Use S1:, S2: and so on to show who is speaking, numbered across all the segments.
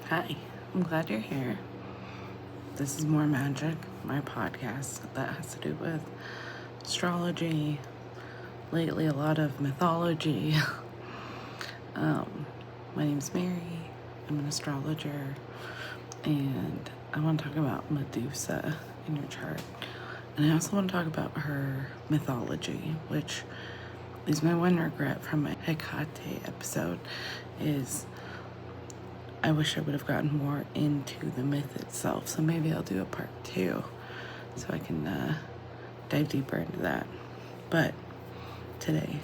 S1: Hi, I'm glad you're here. This is More Magic, my podcast that has to do with astrology, lately a lot of mythology. My name's Mary, I'm an astrologer, and I want to talk about Medusa in your chart. And I also want to talk about her mythology, which is my one regret from my Hecate episode, is I wish I would have gotten more into the myth itself. So maybe I'll do a part 2 so I can dive deeper into that. But today,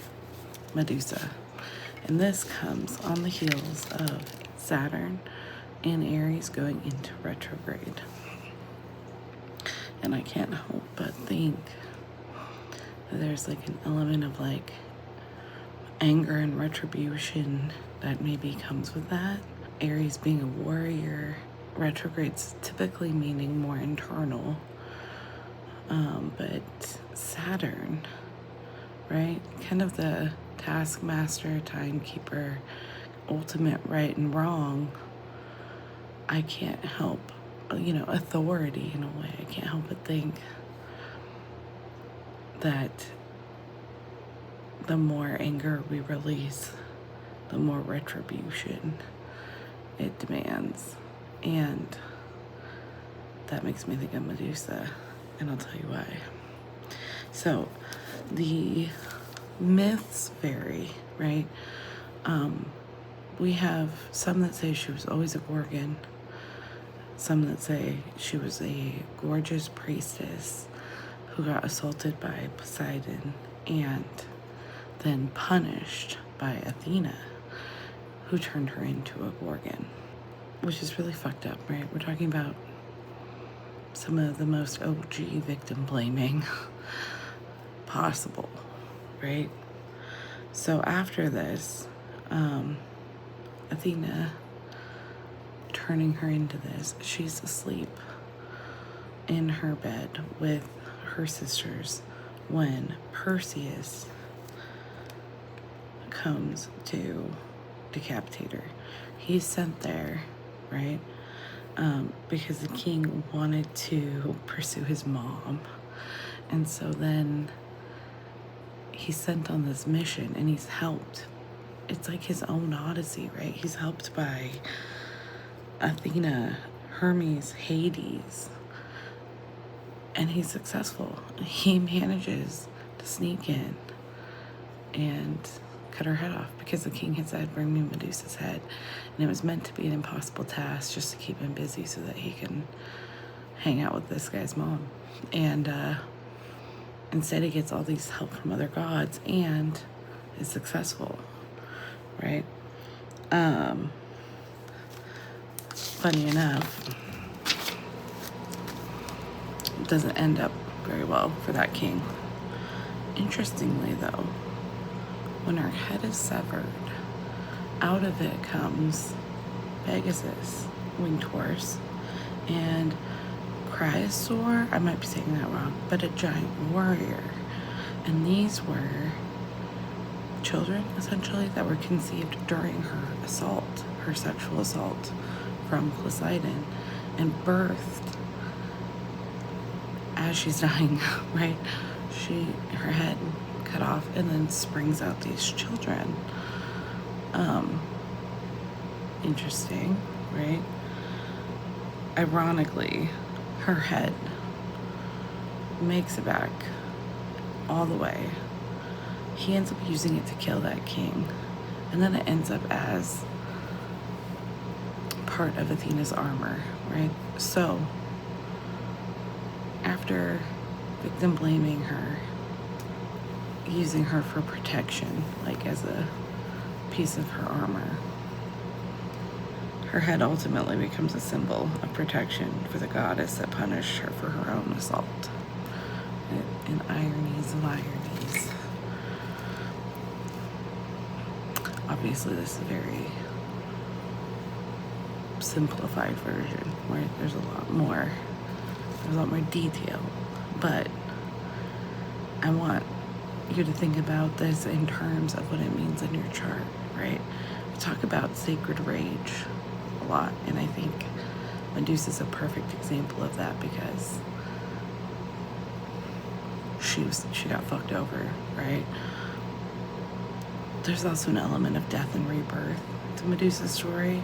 S1: Medusa. And this comes on the heels of Saturn and Aries going into retrograde. And I can't help but think that there's like an element of like anger and retribution that maybe comes with that. Aries being a warrior, retrograde's typically meaning more internal. But Saturn, right? Kind of the taskmaster, timekeeper, ultimate right and wrong. I can't help, authority in a way. I can't help but think that the more anger we release, the more retribution it demands. And that makes me think of Medusa, and I'll tell you why. So the myths vary, right? We have some that say she was always a Gorgon, some that say she was a gorgeous priestess who got assaulted by Poseidon and then punished by Athena, who turned her into a Gorgon, which is really fucked up, right? We're talking about some of the most OG victim blaming possible, right? So after this, Athena turning her into this, she's asleep in her bed with her sisters when Perseus comes to decapitate her. He's sent there, right? Because the king wanted to pursue his mom. And so then he's sent on this mission and he's helped. It's like his own odyssey, right? He's helped by Athena, Hermes, Hades, and he's successful. He manages to sneak in and cut her head off because the king had said, bring me Medusa's head. And it was meant to be an impossible task just to keep him busy so that he can hang out with this guy's mom. And instead he gets all these help from other gods and is successful, right? Funny enough, it doesn't end up very well for that king. Interestingly though, when her head is severed, out of it comes Pegasus, winged horse, and Chrysaor, I might be saying that wrong, but a giant warrior. And these were children, essentially, that were conceived during her assault, her sexual assault from Poseidon, and birthed as she's dying, right? Her head cut off and then springs out these children. Interesting, right? Ironically, her head makes it back all the way. He ends up using it to kill that king, and then it ends up as part of Athena's armor, right? So after victim blaming her, using her for protection, like as a piece of her armor, her head ultimately becomes a symbol of protection for the goddess that punished her for her own assault. And ironies of ironies. Obviously, this is a very simplified version where there's a lot more detail, but I want you to think about this in terms of what it means in your chart, right? We talk about sacred rage a lot. And I think Medusa is a perfect example of that because she got fucked over, right? There's also an element of death and rebirth to Medusa's story.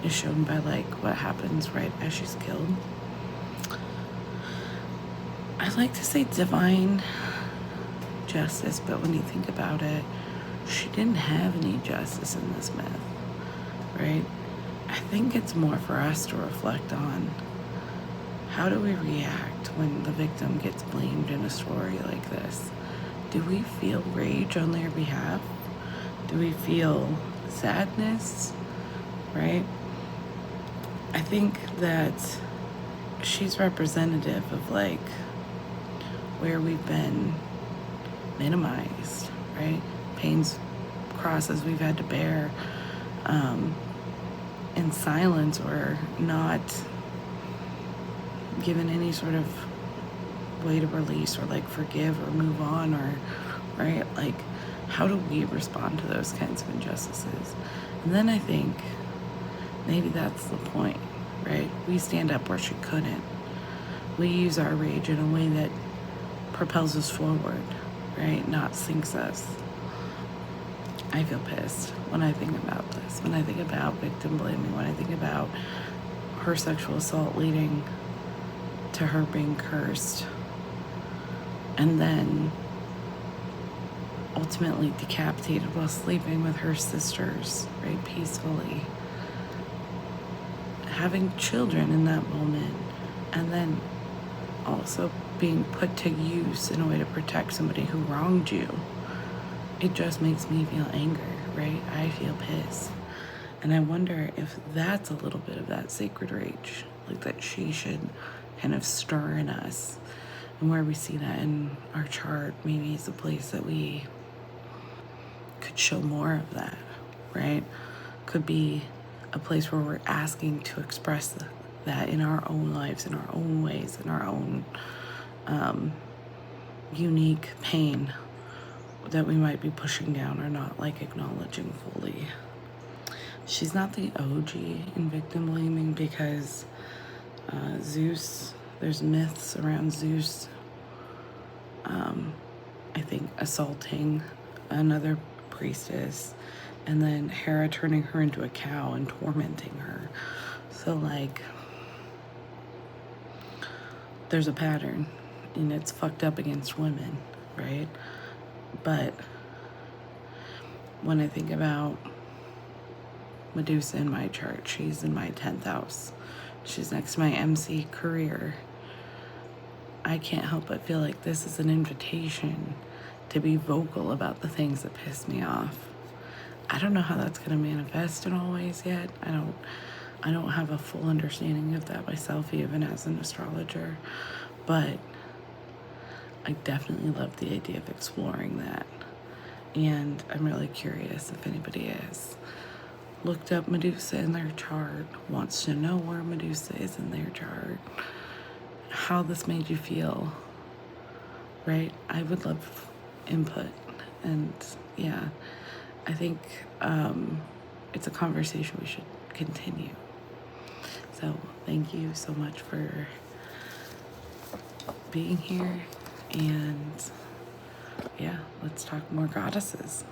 S1: Is shown by like what happens right as she's killed. I like to say divine justice, but when you think about it, she didn't have any justice in this myth, right? I think it's more for us to reflect on how do we react when the victim gets blamed in a story like this? Do we feel rage on their behalf? Do we feel sadness, right? I think that she's representative of like where we've been minimized, right? Pains, crosses we've had to bear in silence or not given any sort of way to release or like forgive or move on, or right, like how do we respond to those kinds of injustices? And then I think maybe that's the point, right? We stand up where she couldn't. We use our rage in a way that propels us forward, right? Not sinks us. I feel pissed when I think about this, when I think about victim blaming, when I think about her sexual assault leading to her being cursed and then ultimately decapitated while sleeping with her sisters, right, peacefully. Having children in that moment, and then also being put to use in a way to protect somebody who wronged you. It just makes me feel anger, right? I feel pissed. And I wonder if that's a little bit of that sacred rage, like that she should kind of stir in us. And where we see that in our chart, maybe it's a place that we could show more of that, right? Could be a place where we're asking to express that in our own lives, in our own ways, in our own unique pain that we might be pushing down or not like acknowledging fully. She's not the OG in victim blaming because Zeus, there's myths around Zeus, I think assaulting another priestess and then Hera turning her into a cow and tormenting her. So like there's a pattern and it's fucked up against women, right? But when I think about Medusa in my chart, she's in my 10th house. She's next to my MC career. I can't help but feel like this is an invitation to be vocal about the things that piss me off. I don't know how that's going to manifest in all ways yet. I don't have a full understanding of that myself, even as an astrologer. But I definitely love the idea of exploring that. And I'm really curious if anybody has looked up Medusa in their chart, wants to know where Medusa is in their chart, how this made you feel, right? I would love input. And yeah, I think it's a conversation we should continue. So thank you so much for being here, and yeah, let's talk more goddesses.